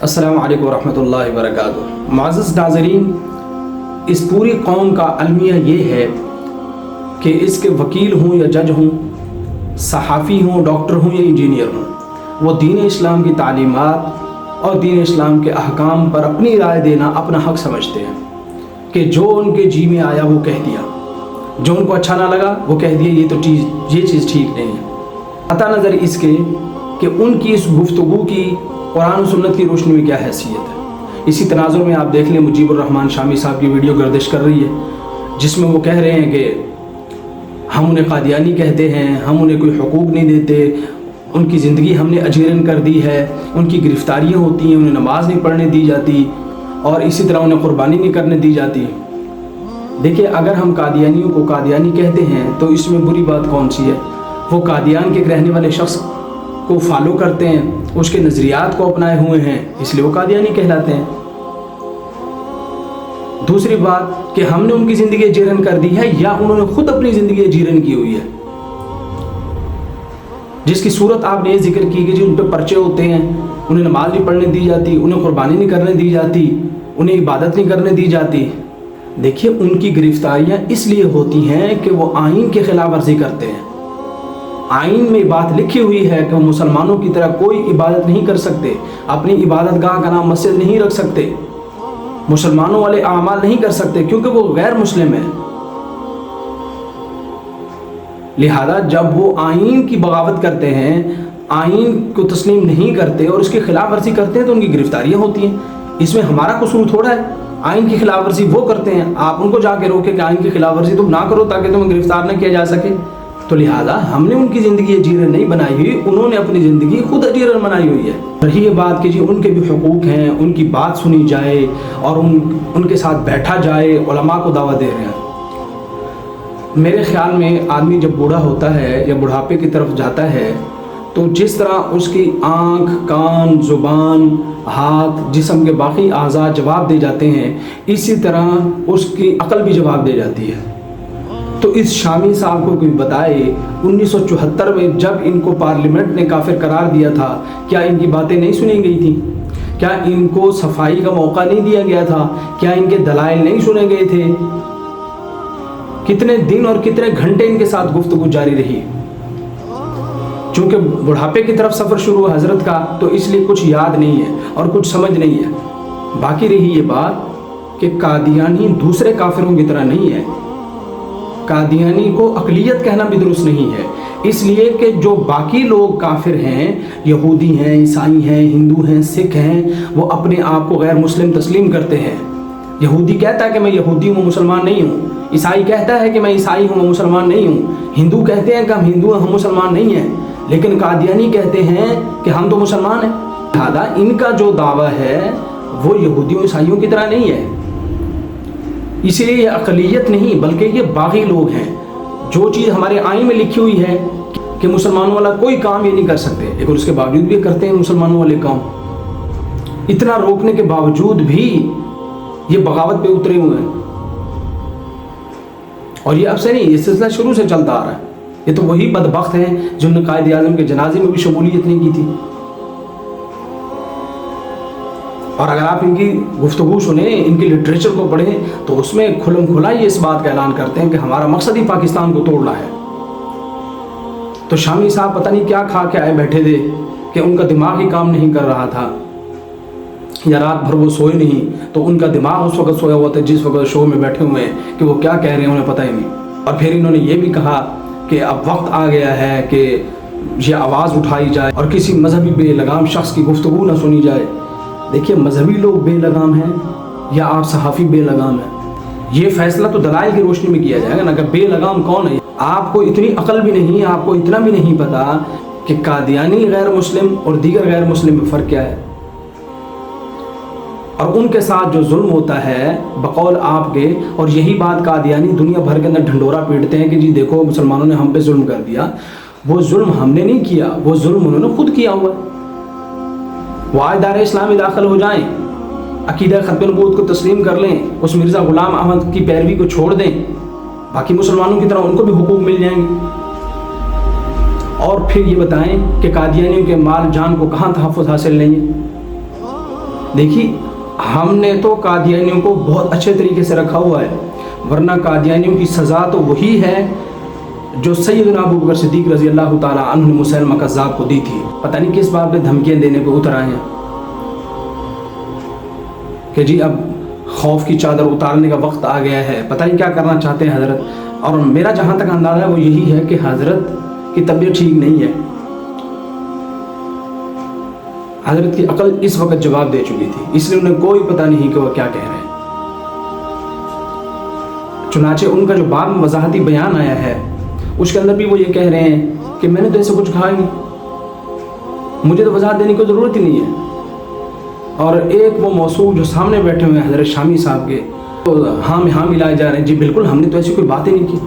अस्सलामु अलैकुम वरहमतुल्लाहि वबरकातुहू। मुअज़्ज़ज़ नाज़रीन, इस पूरी कौम का अलमिया ये है कि इसके वकील हों या जज हों, सहाफ़ी हों, डॉक्टर हों या इंजीनियर हों, वो दीन इस्लाम की तालीमात और दीन इस्लाम के अहकाम पर अपनी राय देना अपना हक़ समझते हैं कि जो उनके जी में आया वो कह दिया, जो उनको अच्छा ना लगा वो कह दिया ये चीज़ ठीक नहीं है। अता नज़र इसके कि उनकी इस गुफ्तगू की कुरान और सुन्नत की रोशनी में क्या हैसियत है। इसी तनाज़ुर में आप देख लें, मुजीबुर रहमान शामी साहब की वीडियो गर्दिश कर रही है जिसमें वो कह रहे हैं कि हम उन्हें कादियानी कहते हैं, हम उन्हें कोई हुकूक नहीं देते, उनकी ज़िंदगी हमने अजीरन कर दी है, उनकी गिरफ़्तारियाँ होती हैं, उन्हें नमाज नहीं पढ़ने दी जाती और इसी तरह उन्हें क़ुरबानी नहीं करने दी जाती। देखिए, अगर हम कादियानियों को कादियानी कहते हैं तो इसमें बुरी बात कौन सी है? वो कादियान के रहने वाले शख्स को फॉलो करते हैं, उसके नज़रियात को अपनाए हुए हैं, इसलिए वो कादियानी कहलाते हैं। दूसरी बात कि हमने उनकी ज़िंदगी जीरन कर दी है या उन्होंने खुद अपनी ज़िंदगी जीरन की हुई है, जिसकी सूरत आपने ये जिक्र की कि जो उन पर पर्चे होते हैं, उन्हें नमाज नहीं पढ़ने दी जाती, उन्हें कुर्बानी नहीं करने दी जाती, उन्हें इबादत नहीं करने दी जाती। देखिए, उनकी गिरफ्तारियाँ इसलिए होती हैं कि वो आइन की खिलाफ वर्जी करते हैं। आइन में बात लिखी हुई है कि वो मुसलमानों की तरह कोई इबादत नहीं कर सकते, अपनी इबादत गाह का नाम मस्जिद नहीं रख सकते, मुसलमानों वाले आमाल नहीं कर सकते क्योंकि वो गैर मुस्लिम है। लिहाजा जब वो आइन की बगावत करते हैं, आइन को तस्लीम नहीं करते और उसकी खिलाफ वर्जी करते हैं तो उनकी गिरफ्तारियाँ होती हैं। इसमें हमारा कसूर थोड़ा है। आइन की खिलाफ वर्जी वो करते हैं, आप उनको जाके रोके कि आइन की खिलाफ वर्जी तुम ना करो ताकि तुम्हें गिरफ्तार न किया जा सके। तो लिहाजा हमने उनकी ज़िंदगी अजीरन नहीं बनाई हुई, उन्होंने अपनी ज़िंदगी खुद अजीरन बनाई हुई है। रही ये बात कि जी उनके भी हुकूक हैं, उनकी बात सुनी जाए और उनके साथ बैठा जाए, उलमा को दावा दे रहे हैं। मेरे ख्याल में आदमी जब बूढ़ा होता है या बुढ़ापे की तरफ जाता है तो जिस तरह उसकी आँख, कान, ज़ुबान, हाथ, जिस्म के बाकी आज़ा जवाब दे जाते हैं, इसी तरह उसकी अक़ल भी जवाब दे जाती है। तो इस शामी साहब को कोई बताए 1974 में जब इनको पार्लियामेंट ने काफिर करार दिया था, क्या इनकी बातें नहीं सुनी गई थी? क्या इनको सफाई का मौका नहीं दिया गया था? क्या इनके दलाइल नहीं सुने गए थे? कितने दिन और कितने घंटे इनके साथ गुफ्तगू जारी रही। चूंकि बुढ़ापे की तरफ सफ़र शुरू है हज़रत का, तो इसलिए कुछ याद नहीं है और कुछ समझ नहीं है। बाकी रही ये बात कि कादियानी दूसरे काफिरों की तरह नहीं है। कादियानी को अक़लियत कहना भी दुरुस्त नहीं है, इसलिए कि जो बाकी लोग काफिर हैं, यहूदी हैं, ईसाई हैं, हिंदू हैं, सिख हैं, वो अपने आप को गैर मुस्लिम तस्लीम करते हैं। यहूदी कहता है कि मैं यहूदी हूँ, मुसलमान नहीं हूँ। ईसाई कहता है कि मैं ईसाई हूँ, मैं मुसलमान नहीं हूँ। हिंदू कहते हैं कि हम हिंदू हैं, हम मुसलमान नहीं हैं। लेकिन कादियानी कहते हैं कि हम तो मुसलमान हैं। लिहाजा इनका जो दावा है वो यहूदियों ईसाइयों की तरह नहीं है। इसलिए ये अक़लियत नहीं बल्कि ये बागी लोग हैं। जो चीज़ हमारे आइन में लिखी हुई है कि मुसलमानों वाला कोई काम ये नहीं कर सकते, लेकिन उसके बावजूद भी करते हैं मुसलमानों वाले काम। इतना रोकने के बावजूद भी ये बगावत पे उतरे हुए हैं। और ये अब से नहीं, ये सिलसिला शुरू से चलता आ रहा है। ये तो वही बदबख्त हैं जिन्होंने कायद आज़म के जनाजे में भी शमूलियत नहीं की थी। और अगर आप इनकी गुफ्तगू सुने, इनके लिटरेचर को पढ़ें, तो उसमें खुलम खुला ये इस बात का ऐलान करते हैं कि हमारा मकसद ही पाकिस्तान को तोड़ना है। तो शामी साहब पता नहीं क्या खा के आए बैठे थे कि उनका दिमाग ही काम नहीं कर रहा था, या रात भर वो सोए नहीं, तो उनका दिमाग उस वक्त सोया हुआ था जिस वक्त शो में बैठे हुए हैं कि वो क्या कह रहे हैं उन्हें पता ही नहीं। और फिर इन्होंने ये भी कहा कि अब वक्त आ गया है कि ये आवाज़ उठाई जाए और किसी मजहबी बेलगाम शख्स की गुफ्तगू ना सुनी जाए। देखिए, मजहबी लोग बेलगाम हैं या आप सहाफ़ी बेलगाम हैं, ये फैसला तो दलाइल की रोशनी में किया जाएगा ना कि बेलगाम कौन है। आपको इतनी अकल भी नहीं, आपको इतना भी नहीं पता कि कादियानी गैर मुस्लिम और दीगर गैर मुस्लिम में फ़र्क क्या है। और उनके साथ जो जुल्म होता है बकौल आपके, और यही बात कादियानी दुनिया भर के अंदर ढंडोरा पीटते हैं कि जी देखो मुसलमानों ने हम पे जुल्म कर दिया। वो जुल्म हमने नहीं किया, वो जुल्म उन्होंने खुद किया हुआ है। वो आज दायरे इस्लाम में दाखिल हो जाएं, अकीदा खत्म नबूवत को तस्लीम कर लें, उस मिर्ज़ा ग़ुलाम अहमद की पैरवी को छोड़ दें, बाकी मुसलमानों की तरह उनको भी हुकूक मिल जाएंगे। और फिर ये बताएं कि कादियानियों के माल जान को कहाँ तहफ़्फ़ुज़ हासिल नहीं है। دیکھیے ہم نے تو قادیانیوں کو بہت اچھے طریقے سے رکھا ہوا ہے، ورنہ قادیانیوں کی سزا تو وہی ہے جو سیدنا ابو بکر صدیق رضی اللہ تعالیٰ عنہ نے مسیلمہ کذاب کو دی تھی۔ پتہ نہیں کس بات پہ دھمکیاں دینے پہ اتر آئے ہیں کہ جی اب خوف کی چادر اتارنے کا وقت آ گیا ہے، پتہ نہیں کیا کرنا چاہتے ہیں حضرت۔ اور میرا جہاں تک اندازہ ہے وہ یہی ہے کہ حضرت کی طبیعت ٹھیک نہیں ہے، حضرت کی عقل اس وقت جواب دے چکی تھی، اس لیے انہیں کوئی پتہ نہیں کہ وہ کیا کہہ رہے ہیں۔ چنانچہ ان کا جو بعد میں وضاحتی بیان آیا ہے اس کے اندر بھی وہ یہ کہہ رہے ہیں کہ میں نے تو ایسا کچھ کہا ہی نہیں، مجھے تو وضاحت دینے کی ضرورت ہی نہیں ہے۔ اور ایک وہ موصوف جو سامنے بیٹھے ہوئے ہیں حضرت شامی صاحب کے، تو ہاں میں ہاں ملائے جا رہے ہیں، جی بالکل ہم نے تو ایسی کوئی باتیں نہیں کی،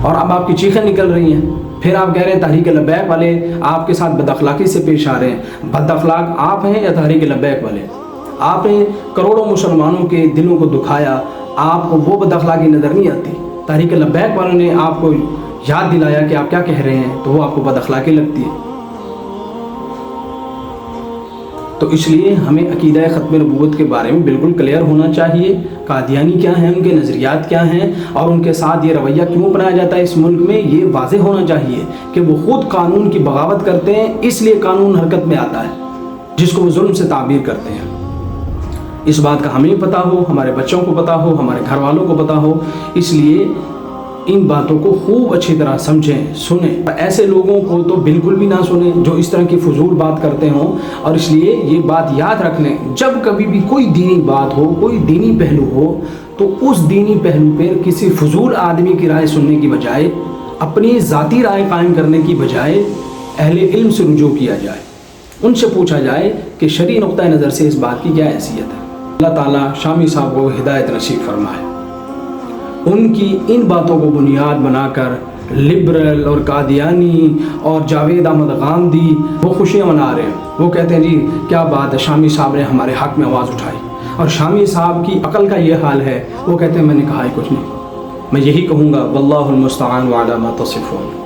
اور اب آپ کی چیخیں نکل رہی ہیں۔ پھر آپ کہہ رہے ہیں تحریک لبیک والے آپ کے ساتھ بد اخلاقی سے پیش آ رہے ہیں۔ بد اخلاق آپ ہیں یا تحریک لبیک والے؟ آپ نے کروڑوں مسلمانوں کے دلوں کو دکھایا، آپ کو وہ بد اخلاقی نظر نہیں آتی؟ تحریک لبیک والوں نے آپ کو یاد دلایا کہ آپ کیا کہہ رہے ہیں تو وہ آپ کو بد اخلاقی لگتی ہے۔ تو اس لیے ہمیں عقیدہ ختم نبوت کے بارے میں بالکل کلیئر ہونا چاہیے، قادیانی کیا ہیں، ان کے نظریات کیا ہیں، اور ان کے ساتھ یہ رویہ کیوں اپنایا جاتا ہے اس ملک میں، یہ واضح ہونا چاہیے کہ وہ خود قانون کی بغاوت کرتے ہیں، اس لیے قانون حرکت میں آتا ہے جس کو وہ ظلم سے تعبیر کرتے ہیں۔ اس بات کا ہمیں پتہ ہو، ہمارے بچوں کو پتہ ہو، ہمارے گھر والوں کو پتہ ہو، اس لیے ان باتوں کو خوب اچھی طرح سمجھیں، سنیں۔ ایسے لوگوں کو تو بالکل بھی نہ سنیں جو اس طرح کی فضول بات کرتے ہوں۔ اور اس لیے یہ بات یاد رکھ لیں، جب کبھی بھی کوئی دینی بات ہو، کوئی دینی پہلو ہو، تو اس دینی پہلو پر کسی فضول آدمی کی رائے سننے کی بجائے، اپنی ذاتی رائے قائم کرنے کی بجائے اہل علم سے رجوع کیا جائے، ان سے پوچھا جائے کہ شرعی نقطہ نظر سے اس بات کی کیا حیثیت ہے۔ اللہ تعالیٰ شامی صاحب کو ہدایت نصیب فرمائے۔ ان کی ان باتوں کو بنیاد بنا کر لبرل اور قادیانی اور جاوید احمد غامدی وہ خوشیاں منا رہے ہیں۔ وہ کہتے ہیں جی کیا بات ہے، شامی صاحب نے ہمارے حق میں آواز اٹھائی، اور شامی صاحب کی عقل کا یہ حال ہے، وہ کہتے ہیں میں نے کہا ہی کچھ نہیں۔ میں یہی کہوں گا واللہ المستعان وعلی ما تصفون۔